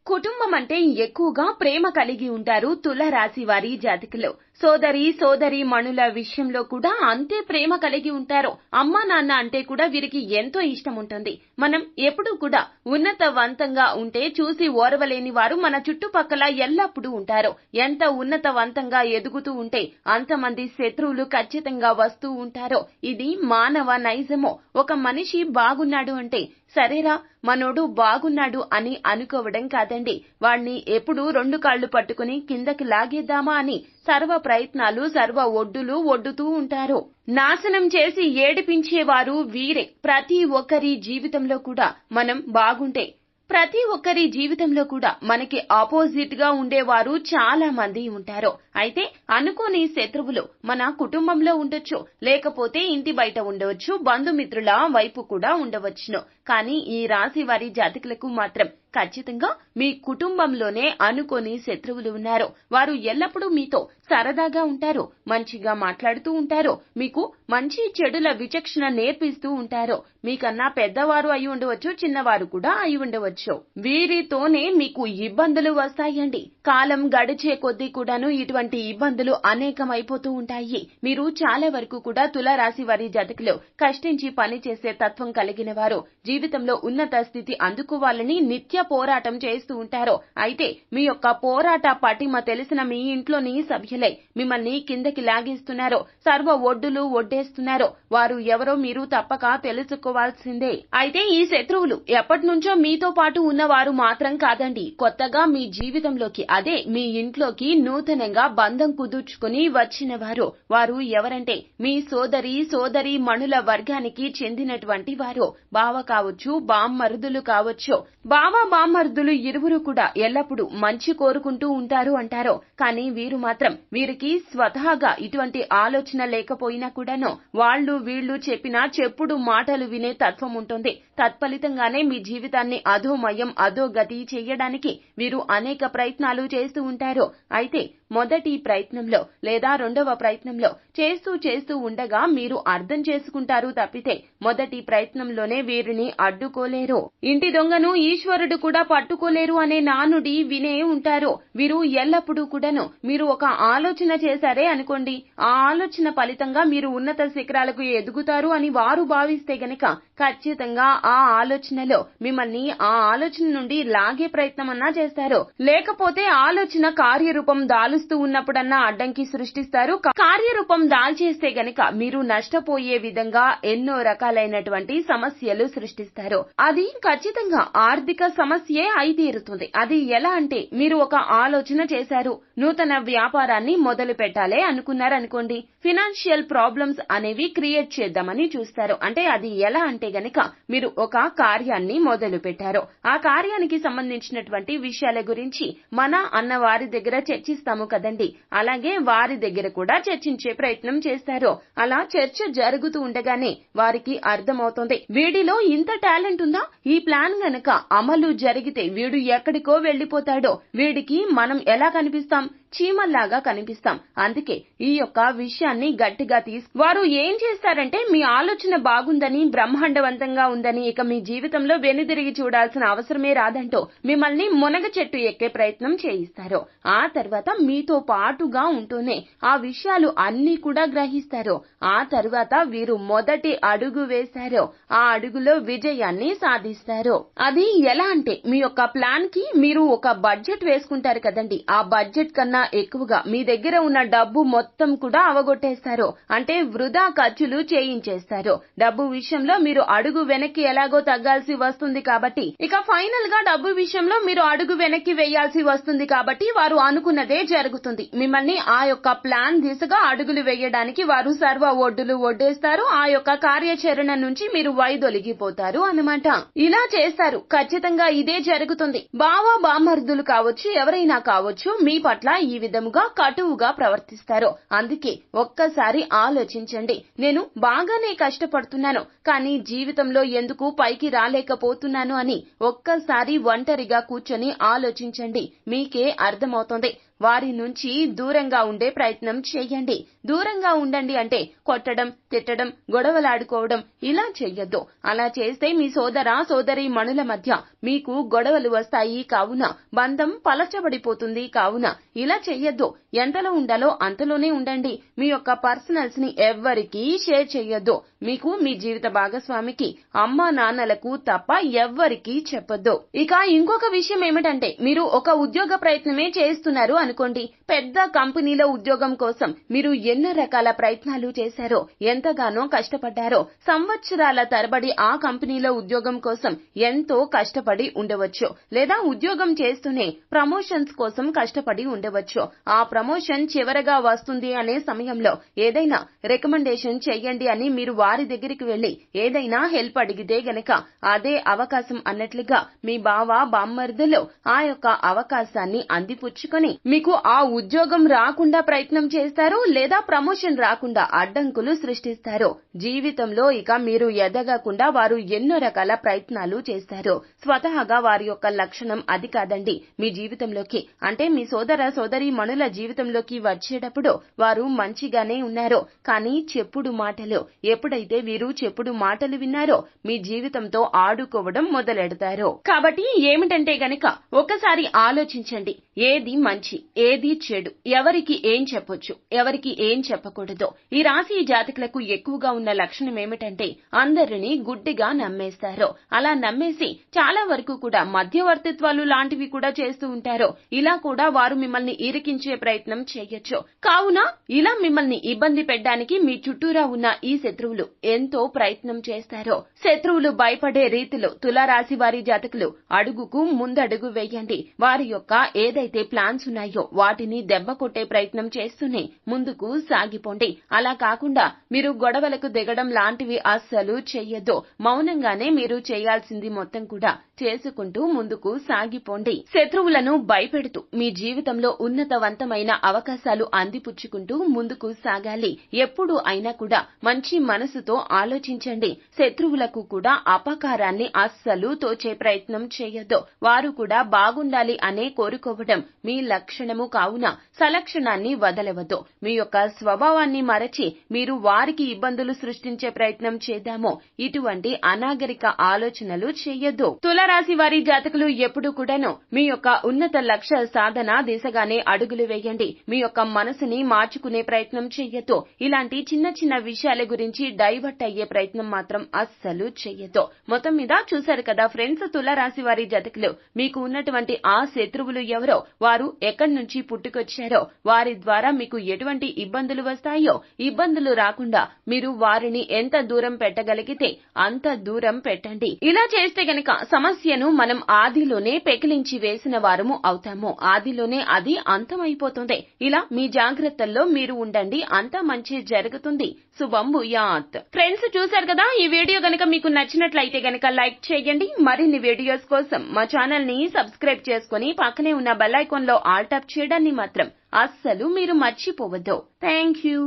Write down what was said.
కుటుంబం అంటే ఎక్కువగా ప్రేమ కలిగి ఉంటారు తుల రాశి వారి జాతకులు. సోదరి మణుల విషయంలో కూడా అంతే ప్రేమ కలిగి ఉంటారు. అమ్మా నాన్న అంటే కూడా వీరికి ఎంతో ఇష్టం ఉంటుంది. మనం ఎప్పుడూ కూడా ఉన్నతవంతంగా ఉంటే చూసి ఓర్వలేని వారు మన చుట్టుపక్కల ఎల్లప్పుడూ ఉంటారు. ఎంత ఉన్నతవంతంగా ఎదుగుతూ ఉంటే అంతమంది శత్రువులు ఖచ్చితంగా వస్తూ ఉంటారో ఇది మానవ నైజమో. ఒక మనిషి బాగున్నాడు అంటే సరేరా మనోడు బాగున్నాడు అని అనుకోవడం కాదండి. వాణ్ణి ఎప్పుడు 2 కాళ్లు పట్టుకుని కిందకి లాగేద్దామా అని సర్వ ప్రయత్నాలు సర్వ ఒడ్డులు ఒడ్డుతూ ఉంటారు. నాశనం చేసి ఏడిపించేవారు వీరే. ప్రతి ఒక్కరి జీవితంలో కూడా మనం బాగుంటే ప్రతి ఒక్కరి జీవితంలో కూడా మనకి ఆపోజిట్ గా ఉండేవారు చాలా మంది ఉంటారు. అయితే అనుకోని శత్రువులు మన కుటుంబంలో ఉండొచ్చు, లేకపోతే ఇంటి బయట ఉండవచ్చు, బంధుమిత్రుల వైపు కూడా ఉండవచ్చును. కానీ ఈ రాశి వారి జాతకులకు మాత్రం ఖచ్చితంగా మీ కుటుంబంలోనే అనుకోని శత్రువులు ఉన్నారు. వారు ఎల్లప్పుడూ మీతో సరదాగా ఉంటారు, మంచిగా మాట్లాడుతూ ఉంటారు, మీకు మంచి చెడుల విచక్షణ నేర్పిస్తూ ఉంటారు. మీకన్నా పెద్దవారు అయి ఉండవచ్చు, చిన్నవారు కూడా అయి ఉండవచ్చు. వీరితోనే మీకు ఇబ్బందులు వస్తాయండి. కాలం గడిచే కొద్దీ కూడాను ఇటువంటి ఇబ్బందులు అనేకమైపోతూ ఉంటాయి. మీరు చాలా వరకు కూడా తుల రాశి వారి జాతకులు కష్టించి పని చేసే తత్వం కలిగిన వారు. జీవితంలో ఉన్నత స్థితి అందుకోవాలని నిత్య పోరాటం చేస్తూ ఉంటారు. అయితే మీ యొక్క పోరాట పటిమ తెలిసిన మీ ఇంట్లోని సభ్యులే మిమ్మల్ని కిందకి లాగేస్తున్నారు, సర్వ ఒడ్డులు ఒడ్డేస్తున్నారు. వారు ఎవరో మీరు తప్పక తెలుసుకోవాల్సిందే. అయితే ఈ శత్రువులు ఎప్పటి నుంచో మీతో పాటు ఉన్నవారు మాత్రం కాదండి. కొత్తగా మీ జీవితంలోకి, అదే మీ ఇంట్లోకి నూతనంగా బంధం కుదుర్చుకుని వచ్చిన వారు. వారు ఎవరంటే మీ సోదరి మణుల వర్గానికి చెందినటువంటి వారు. బావ కావచ్చు, బామ్మరుదులు కావచ్చు. బామ్మరుదులు ఇరువురు కూడా ఎల్లప్పుడూ మంచి కోరుకుంటూ ఉంటారు అంటారు. కానీ వీరు మాత్రం వీరికి స్వతహాగా ఇటువంటి ఆలోచన లేకపోయినా కూడాను వీళ్ళు చెప్పిన చెప్పుడు మాటలు వినే తత్వం ఉంటుంది. తత్ఫలితంగానే మీ జీవితాన్ని అధోగతి చేయడానికి వీరు అనేక ప్రయత్నాలు చేస్తూ ఉంటారు. అయితే మొదటి ప్రయత్నంలో లేదా రెండవ ప్రయత్నంలో చేస్తూ ఉండగా మీరు అర్థం చేసుకుంటారు తప్పితే మొదటి ప్రయత్నంలోనే వీరిని అడ్డుకోలేరు. ఇంటి దొంగను ఈశ్వరుడు కూడా పట్టుకోలేరు అనే నానుడి వినే ఉంటారు. వీరు ఎల్లప్పుడూ కూడాను మీరు ఒక ఆలోచన చేశారే అనుకోండి, ఆ ఆలోచన ఫలితంగా మీరు ఉన్నత శిఖరాలకు ఎదుగుతారు అని వారు భావిస్తే గనక ఖచ్చితంగా ఆ ఆలోచనలో మిమ్మల్ని ఆ ఆలోచన నుండి లాగే ప్రయత్నమన్నా చేస్తారు. లేకపోతే ఆలోచన కార్యరూపం దాలుస్తూ ఉన్నప్పుడన్నా అడ్డంకి సృష్టిస్తారు. కార్యరూపం దాల్చేస్తే గనక మీరు నష్టపోయే విధంగా ఎన్నో రకాలైనటువంటి సమస్యలు సృష్టిస్తారు. అది ఖచ్చితంగా ఆర్థిక సమస్యే అయి తీరుతుంది. అది ఎలా అంటే మీరు ఒక ఆలోచన చేశారు, నూతన వ్యాపారాన్ని మొదలు పెట్టాలి అనుకున్నారనుకోండి, ఫినాన్షియల్ ప్రాబ్లమ్స్ అనేవి క్రియేట్ చేద్దామని చూస్తారు. అంటే అది ఎలా అంటే గనక మీరు ఒక కార్యాన్ని మొదలు పెట్టారు, ఆ కార్యానికి సంబంధించినటువంటి విషయాల గురించి మన అన్న వారి దగ్గర చర్చిస్తాము కదండి, అలాగే వారి దగ్గర కూడా చర్చించే ప్రయత్నం చేస్తారు. అలా చర్చ జరుగుతూ ఉండగానే వారికి అర్థమవుతుంది వీడిలో ఇంత టాలెంట్ ఉందా, ఈ ప్లాన్ గనక అమలు జరిగితే వీడు ఎక్కడికో వెళ్లిపోతాడో, వీడికి మనం ఎలా కనిపిస్తాం, చీమల్లాగా కనిపిస్తాం. అందుకే ఈ యొక్క విషయాన్ని గట్టిగా వారు ఏం చేస్తారంటే మీ ఆలోచన బాగుందని, బ్రహ్మాండవంతంగా ఉందని, ఇక మీ జీవితంలో వెనుదిరిగి చూడాల్సిన అవసరమే రాదంటూ మిమ్మల్ని మునగ చెట్టు ఎక్కే ప్రయత్నం చేయిస్తారు. ఆ తర్వాత మీతో పాటుగా ఉంటూనే ఆ విషయాలు అన్ని కూడా గ్రహిస్తారు. ఆ తర్వాత వీరు మొదటి అడుగు వేశారో ఆ అడుగులో విజయాన్ని సాధిస్తారు. అది ఎలా అంటే మీ యొక్క ప్లాన్ కి మీరు ఒక బడ్జెట్ వేసుకుంటారు కదండి, ఆ బడ్జెట్ కన్నా ఎక్కువగా మీ దగ్గర ఉన్న డబ్బు మొత్తం కూడా అవగొట్టేస్తారు. అంటే వృధా ఖర్చులు చేయించేస్తారు. డబ్బు విషయంలో మీరు అడుగు వెనక్కి ఎలాగో తగ్గాల్సి వస్తుంది కాబట్టి, ఇక ఫైనల్ గా డబ్బు విషయంలో మీరు అడుగు వెనక్కి వేయాల్సి వస్తుంది కాబట్టి వారు అనుకున్నదే జరుగుతుంది. మిమ్మల్ని ఆ యొక్క ప్లాన్ దిశగా అడుగులు వేయడానికి వారు సర్వ ఒడ్డులు ఒడ్డేస్తారు. ఆ యొక్క కార్యాచరణ నుంచి మీరు వైదొలిగిపోతారు అన్నమాట. ఇలా చేస్తారు. ఖచ్చితంగా ఇదే జరుగుతుంది. బామ్మరుదులు కావచ్చు, ఎవరైనా కావచ్చు, మీ పట్ల ఈ విధముగా కటువుగా ప్రవర్తిస్తారు. అందుకే ఒక్కసారి ఆలోచించండి. నేను బాగానే కష్టపడుతున్నాను, కానీ జీవితంలో ఎందుకు పైకి రాలేకపోతున్నాను అని ఒక్కసారి ఒంటరిగా కూర్చొని ఆలోచించండి. మీకే అర్థమవుతుంది. వారి నుంచి దూరంగా ఉండే ప్రయత్నం చేయండి. దూరంగా ఉండండి అంటే కొట్టడం, తిట్టడం, గొడవలాడుకోవడం ఇలా చెయ్యొద్దు. అలా చేస్తే మీ సోదరీమణుల మధ్య మీకు గొడవలు వస్తాయి. కావున బంధం పలచబడిపోతుంది. కావున ఇలా చెయ్యొద్దు. ఎంతలో ఉండాలో అంతలోనే ఉండండి. మీ యొక్క పర్సనల్స్ ని ఎవ్వరికీ షేర్ చెయ్యొద్దు. మీకు మీ జీవిత భాగస్వామికి, అమ్మా నాన్నలకు తప్ప ఎవ్వరికీ చెప్పొద్దు. ఇక ఇంకొక విషయం ఏమిటంటే, మీరు ఒక ఉద్యోగ ప్రయత్నమే చేస్తున్నారు అనుకోండి. పెద్ద కంపెనీలో ఉద్యోగం కోసం మీరు ఎన్నో రకాల ప్రయత్నాలు చేశారో, ఎంతగానో కష్టపడ్డారో, సంవత్సరాల తరబడి ఆ కంపెనీలో ఉద్యోగం కోసం ఎంతో కష్టపడి ఉండవచ్చు. లేదా ఉద్యోగం చేస్తూనే ప్రమోషన్స్ కోసం కష్టపడి ఉండవచ్చు. ఆ ప్రమోషన్ చివరగా వస్తుంది అనే సమయంలో ఏదైనా రికమెండేషన్ చెయ్యండి అని మీరు వారి దగ్గరికి వెళ్లి ఏదైనా హెల్ప్ అడిగితే గనక అదే అవకాశం అన్నట్లుగా మీ బామర్దులు ఆ యొక్క అవకాశాన్ని అందిపుచ్చుకొని మీకు ఆ ఉద్యోగం రాకుండా ప్రయత్నం చేస్తారు. లేదా ప్రమోషన్ రాకుండా అడ్డంకులు సృష్టిస్తారు. జీవితంలో ఇక మీరు ఎదగకుండా వారు ఎన్నో రకాల ప్రయత్నాలు చేస్తారు. స్వతహాగా వారి యొక్క లక్షణం అది కాదండి. మీ జీవితంలోకి అంటే మీ సోదరీమణుల జీవితంలోకి వచ్చేటప్పుడు వారు మంచిగానే ఉన్నారు. కానీ చెప్పుడు మాటలు ఎప్పుడైతే వీరు చెప్పుడు మాటలు విన్నారో మీ జీవితంతో ఆడుకోవడం మొదలెడతారు. కాబట్టి ఏమిటంటే గనక ఒకసారి ఆలోచించండి. ఏది మంచి, ఏది చెడు, ఎవరికి ఏం చెప్పొచ్చు, ఎవరికి ఏం చెప్పకూడదు. ఈ రాశి జాతకులకు ఎక్కువగా ఉన్న లక్షణం ఏమిటంటే అందరినీ గుడ్డిగా నమ్మేస్తారు. అలా నమ్మేసి చాలా వరకు కూడా మధ్యవర్తిత్వాలు లాంటివి కూడా చేస్తూ ఉంటారు. ఇలా కూడా వారు మిమ్మల్ని ఇరికించే ప్రయత్నం చేయొచ్చు. కావున ఇలా మిమ్మల్ని ఇబ్బంది పెట్టడానికి మీ చుట్టూరా ఉన్న ఈ శత్రువులు ఎంతో ప్రయత్నం చేస్తారు. శత్రువులు భయపడే రీతిలో తులారాశి వారి జాతకులు అడుగుకు ముందడుగు వేయండి. వారి యొక్క ఏదైతే ప్లాన్స్ ఉన్నాయో వాటిని దెబ్బ కొట్టే ప్రయత్నం చేస్తూనే ముందుకు సాగిపోండి. అలా కాకుండా మీరు గొడవలకు దిగడం లాంటివి అస్సలు చెయ్యొద్దు. మౌనంగానే మీరు చేయాల్సింది మొత్తం కూడా చేసుకుంటూ ముందుకు సాగిపోండి. శత్రువులను భయపెడుతూ మీ జీవితంలో ఉన్నతవంతమైన అవకాశాలు అందిపుచ్చుకుంటూ ముందుకు సాగాలి. ఎప్పుడు అయినా కూడా మంచి మనసుతో ఆలోచించండి. శత్రువులకు కూడా అపకారాన్ని అస్సలు తోచే ప్రయత్నం చేయొద్దు. వారు కూడా బాగుండాలి అనే కోరుకోవడం మీ లక్షణము. కావున సలక్షణాన్ని వదలవద్దు. మీ యొక్క స్వభావాన్ని మరచి మీరు వారికి ఇబ్బందులు సృష్టించే ప్రయత్నం చేద్దామో ఇటువంటి అనాగరిక ఆలోచనలు చేయొద్దు. తులారాశి వారి జాతకులు ఎప్పుడు కూడాను మీ యొక్క ఉన్నత లక్ష్య సాధన దిశగానే అడుగులు వేయండి. మీ యొక్క మనసుని మార్చుకునే ప్రయత్నం చెయ్యొద్దు. ఇలాంటి చిన్న చిన్న విషయాల గురించి డైవర్ట్ అయ్యే ప్రయత్నం మాత్రం అస్సలు చెయ్యొద్దు. మొత్తం మీద చూశారు కదా ఫ్రెండ్స్, తులారాశి వారి జాతకులు మీకు ఉన్నటువంటి ఆ శత్రువులు ఎవరో, వారు ఎక్కడి నుంచి పుట్టుకొచ్చారో, వారి ద్వారా మీకు ఎటువంటి ఇబ్బందులు వస్తాయో, ఇబ్బందులు రాకుండా మీరు వారిని ఎంత దూరం పెట్టగలిగితే అంత దూరం పెట్టండి. ఇలా చేస్తే గనక సమస్యను మనం ఆదిలోనే పెకిలించి వేసిన వారము అవుతాము. ఆదిలోనే అది అంతమైపోతుంది. ఇలా మీ జాగ్రత్తల్లో మీరు ఉండండి. అంతా మంచి జరుగుతుంది. శుభం భూయాత్. ఫ్రెండ్స్ చూశారు కదా, ఈ వీడియో గనక మీకు నచ్చినట్లయితే గనక లైక్ చేయండి. మరిన్ని వీడియోస్ కోసం మా ఛానల్ ని సబ్స్క్రైబ్ చేసుకుని పక్కనే ఉన్న బెల్ ఐకాన్ లో ఆల్ టాప్ చేయడాన్ని మాత్రం అస్సలు మీరు మర్చిపోవద్దు. థాంక్యూ.